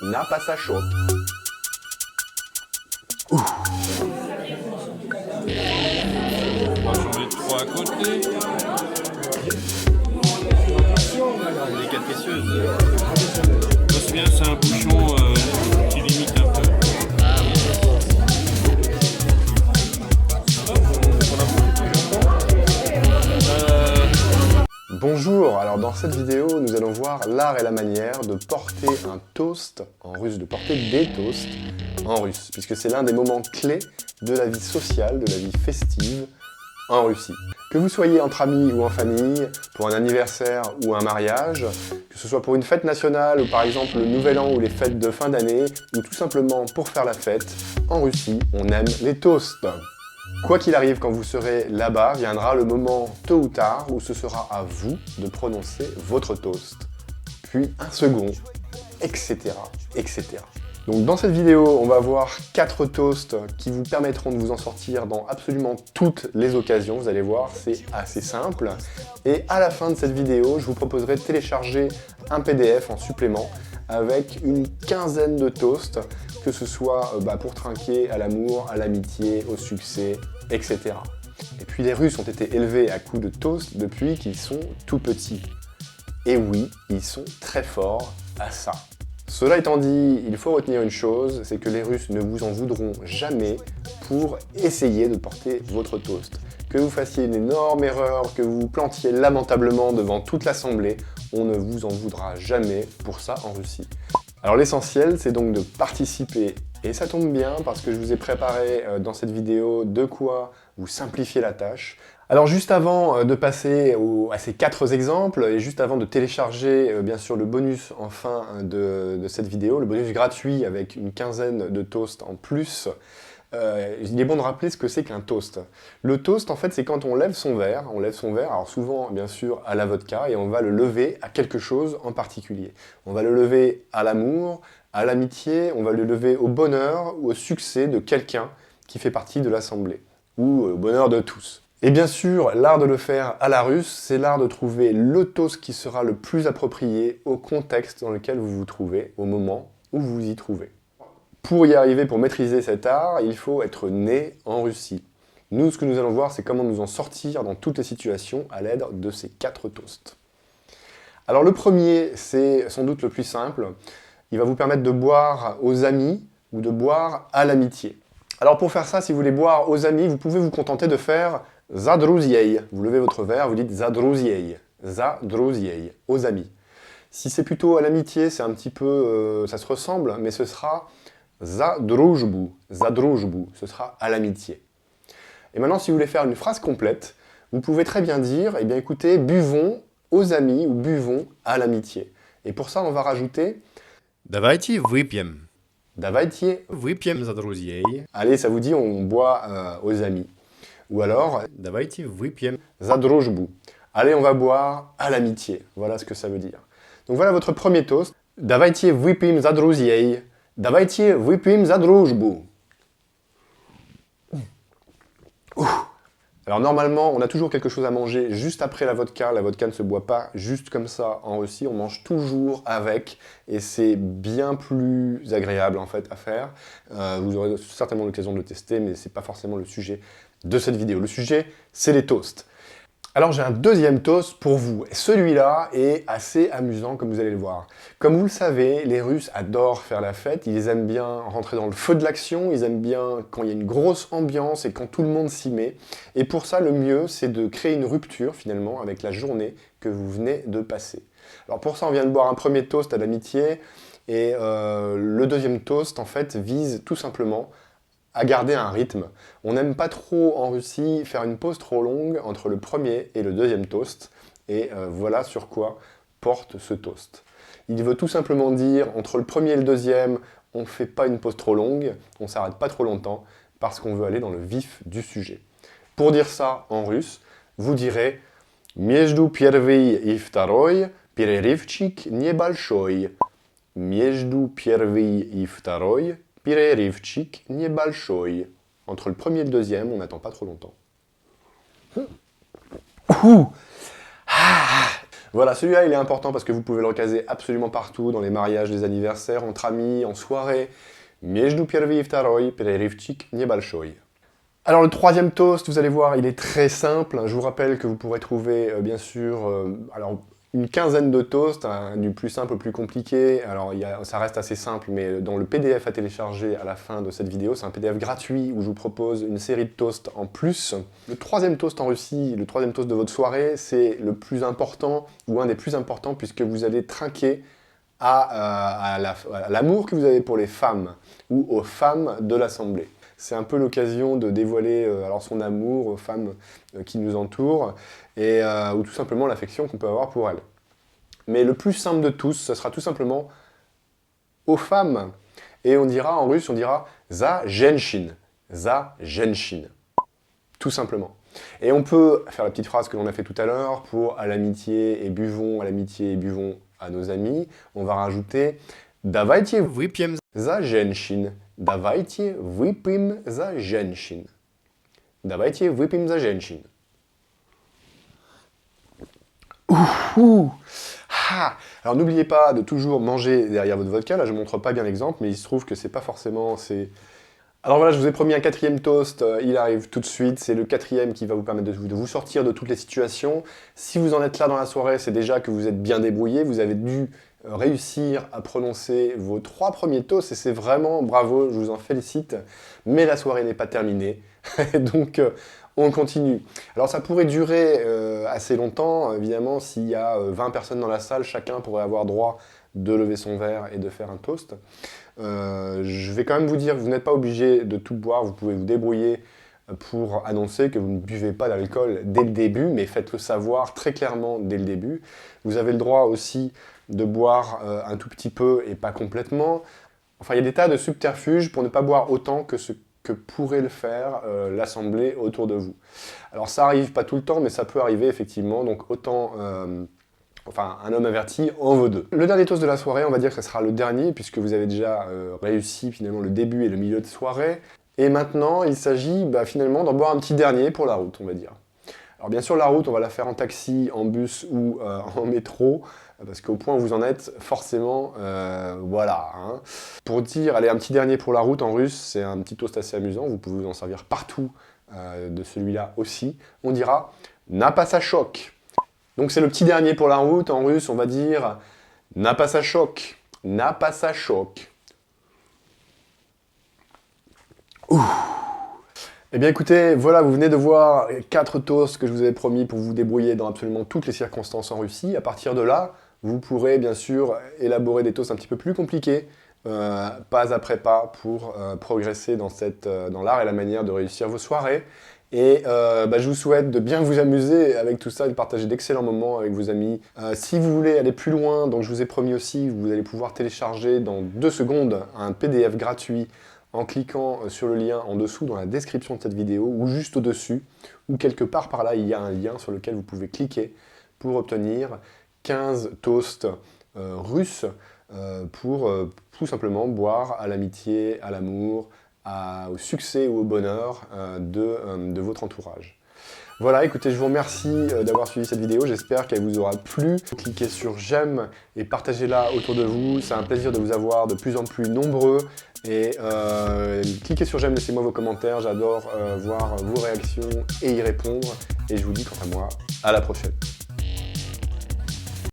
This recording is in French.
na pasachot. On va changer de 3 à côté. Les capricieuses. Parce bien, c'est un bouchon qui limite un peu. Bonjour, alors dans cette vidéo, nous allons voir l'art et la manière de porter un toast en russe, de porter des toasts en russe, puisque c'est l'un des moments clés de la vie sociale, de la vie festive en Russie. Que vous soyez entre amis ou en famille, pour un anniversaire ou un mariage, que ce soit pour une fête nationale ou par exemple le Nouvel An ou les fêtes de fin d'année, ou tout simplement pour faire la fête, en Russie, on aime les toasts. Quoi qu'il arrive, quand vous serez là-bas, viendra le moment tôt ou tard où ce sera à vous de prononcer votre toast, puis un second, etc., etc. Donc dans cette vidéo, on va voir 4 toasts qui vous permettront de vous en sortir dans absolument toutes les occasions. Vous allez voir, c'est assez simple. Et à la fin de cette vidéo, je vous proposerai de télécharger un PDF en supplément avec une quinzaine de toasts, que ce soit pour trinquer à l'amour, à l'amitié, au succès, etc. Et puis les Russes ont été élevés à coups de toast depuis qu'ils sont tout petits. Et oui, ils sont très forts à ça. Cela étant dit, il faut retenir une chose, c'est que les Russes ne vous en voudront jamais pour essayer de porter votre toast. Que vous fassiez une énorme erreur, que vous vous plantiez lamentablement devant toute l'assemblée, on ne vous en voudra jamais pour ça en Russie. Alors l'essentiel, c'est donc de participer. Et ça tombe bien parce que je vous ai préparé dans cette vidéo de quoi vous simplifier la tâche. Alors juste avant de passer à ces 4 exemples, et juste avant de télécharger bien sûr le bonus en fin de cette vidéo, le bonus gratuit avec une quinzaine de toasts en plus, il est bon de rappeler ce que c'est qu'un toast. Le toast, en fait, c'est quand on lève son verre, alors souvent, bien sûr, à la vodka, et on va le lever à quelque chose en particulier. On va le lever à l'amour, à l'amitié, on va le lever au bonheur ou au succès de quelqu'un qui fait partie de l'assemblée, ou au bonheur de tous. Et bien sûr, l'art de le faire à la russe, c'est l'art de trouver le toast qui sera le plus approprié au contexte dans lequel vous vous trouvez, au moment où vous vous y trouvez. Pour y arriver, pour maîtriser cet art, il faut être né en Russie. Nous, ce que nous allons voir, c'est comment nous en sortir dans toutes les situations à l'aide de ces 4 toasts. Alors le premier, c'est sans doute le plus simple. Il va vous permettre de boire aux amis ou de boire à l'amitié. Alors pour faire ça, si vous voulez boire aux amis, vous pouvez vous contenter de faire Zadruziei. Vous levez votre verre, vous dites Zadruziei. Zadruziei, aux amis. Si c'est plutôt à l'amitié, c'est un petit peu... ça se ressemble, mais ce sera Zadrujbu. Zadrujbu, ce sera à l'amitié. Et maintenant, si vous voulez faire une phrase complète, vous pouvez très bien dire, eh bien écoutez, buvons aux amis ou buvons à l'amitié. Et pour ça, on va rajouter Давайте выпьем. Давайте. Выпьем за друзей. Allez, ça vous dit, on boit aux amis. Ou alors, Давайте выпьем. за дружбу. Allez, on va boire à l'amitié. Voilà ce que ça veut dire. Donc voilà votre premier toast. Давайте выпьем за друзей. Давайте выпьем за дружбу. Alors normalement, on a toujours quelque chose à manger juste après la vodka. La vodka ne se boit pas juste comme ça en Russie, on mange toujours avec et c'est bien plus agréable en fait à faire. Vous aurez certainement l'occasion de le tester, mais c'est pas forcément le sujet de cette vidéo. Le sujet, c'est les toasts. Alors j'ai un deuxième toast pour vous. Celui-là est assez amusant comme vous allez le voir. Comme vous le savez, les Russes adorent faire la fête, ils aiment bien rentrer dans le feu de l'action, ils aiment bien quand il y a une grosse ambiance et quand tout le monde s'y met. Et pour ça, le mieux, c'est de créer une rupture finalement avec la journée que vous venez de passer. Alors pour ça, on vient de boire un premier toast à l'amitié et le deuxième toast en fait vise tout simplement à garder un rythme. On n'aime pas trop en Russie faire une pause trop longue entre le premier et le deuxième toast. Et voilà sur quoi porte ce toast. Il veut tout simplement dire, entre le premier et le deuxième, on ne fait pas une pause trop longue, on ne s'arrête pas trop longtemps, parce qu'on veut aller dans le vif du sujet. Pour dire ça en russe, vous direz « Между первой и второй перерывчик небольшой». Между первой и второй перерывчик небольшой. Entre le premier et le deuxième, on n'attend pas trop longtemps. Voilà, celui-là il est important parce que vous pouvez le recaser absolument partout, dans les mariages, les anniversaires, entre amis, en soirée. Между первый и второй перерывчик небольшой. Alors le troisième toast, vous allez voir, il est très simple. Je vous rappelle que vous pourrez trouver bien sûr une quinzaine de toasts, hein, du plus simple au plus compliqué. Alors ça reste assez simple, mais dans le PDF à télécharger à la fin de cette vidéo, c'est un PDF gratuit où je vous propose une série de toasts en plus. Le troisième toast en Russie, le troisième toast de votre soirée, c'est le plus important, ou un des plus importants, puisque vous allez trinquer à l'amour que vous avez pour les femmes, ou aux femmes de l'Assemblée. C'est un peu l'occasion de dévoiler alors son amour aux femmes qui nous entourent, ou tout simplement l'affection qu'on peut avoir pour elles. Mais le plus simple de tous, ce sera tout simplement aux femmes. Et on dira, en russe, on dira « za женщин ». Za женщин. Tout simplement. Et on peut faire la petite phrase que l'on a fait tout à l'heure pour « à l'amitié et buvons, à l'amitié et buvons à nos amis ». On va rajouter « давайте выпьем за женщин ». Давайте выпьем за женщин. Давайте выпьем за женщин. Alors n'oubliez pas de toujours manger derrière votre vodka. Là je ne montre pas bien l'exemple, mais il se trouve que c'est pas forcément... Alors voilà, je vous ai promis un quatrième toast, il arrive tout de suite. C'est le quatrième qui va vous permettre de vous sortir de toutes les situations. Si vous en êtes là dans la soirée, c'est déjà que vous êtes bien débrouillé. Vous avez dû réussir à prononcer vos 3 premiers toasts et c'est vraiment bravo, je vous en félicite. Mais la soirée n'est pas terminée, donc on continue. Alors ça pourrait durer assez longtemps, évidemment, s'il y a 20 personnes dans la salle, chacun pourrait avoir droit de lever son verre et de faire un toast. Je vais quand même vous dire que vous n'êtes pas obligé de tout boire, vous pouvez vous débrouiller pour annoncer que vous ne buvez pas d'alcool dès le début, mais faites-le savoir très clairement dès le début. Vous avez le droit aussi de boire un tout petit peu et pas complètement. Enfin, il y a des tas de subterfuges pour ne pas boire autant que ce que pourrait le faire l'assemblée autour de vous. Alors ça arrive pas tout le temps, mais ça peut arriver effectivement, donc autant... Enfin, un homme averti en vaut 2. Le dernier toast de la soirée, on va dire que ce sera le dernier, puisque vous avez déjà réussi finalement le début et le milieu de soirée. Et maintenant, il s'agit finalement d'en boire un petit dernier pour la route, on va dire. Alors bien sûr, la route, on va la faire en taxi, en bus ou en métro, parce qu'au point où vous en êtes, forcément, voilà. Hein. Pour dire, allez, un petit dernier pour la route en russe, c'est un petit toast assez amusant, vous pouvez vous en servir partout de celui-là aussi. On dira « na pas ça choc ». Donc c'est le petit dernier pour la route, en russe, on va dire « na pas ça choc ». Na pas ça choc. Ouh. Eh bien écoutez, voilà, vous venez de voir 4 toasts que je vous avais promis pour vous débrouiller dans absolument toutes les circonstances en Russie. À partir de là, vous pourrez bien sûr élaborer des toasts un petit peu plus compliqués, pas après pas, pour progresser dans l'art et la manière de réussir vos soirées. Et je vous souhaite de bien vous amuser avec tout ça et de partager d'excellents moments avec vos amis. Si vous voulez aller plus loin, donc je vous ai promis aussi, vous allez pouvoir télécharger dans 2 secondes un PDF gratuit en cliquant sur le lien en dessous dans la description de cette vidéo ou juste au-dessus, ou quelque part par là, il y a un lien sur lequel vous pouvez cliquer pour obtenir 15 toasts russes pour tout simplement boire à l'amitié, à l'amour, au succès ou au bonheur de votre entourage. Voilà, écoutez, je vous remercie d'avoir suivi cette vidéo, j'espère qu'elle vous aura plu. Cliquez sur j'aime et partagez-la autour de vous, c'est un plaisir de vous avoir de plus en plus nombreux. Et cliquez sur j'aime, laissez-moi vos commentaires, j'adore voir vos réactions et y répondre. Et je vous dis quant à moi, à la prochaine.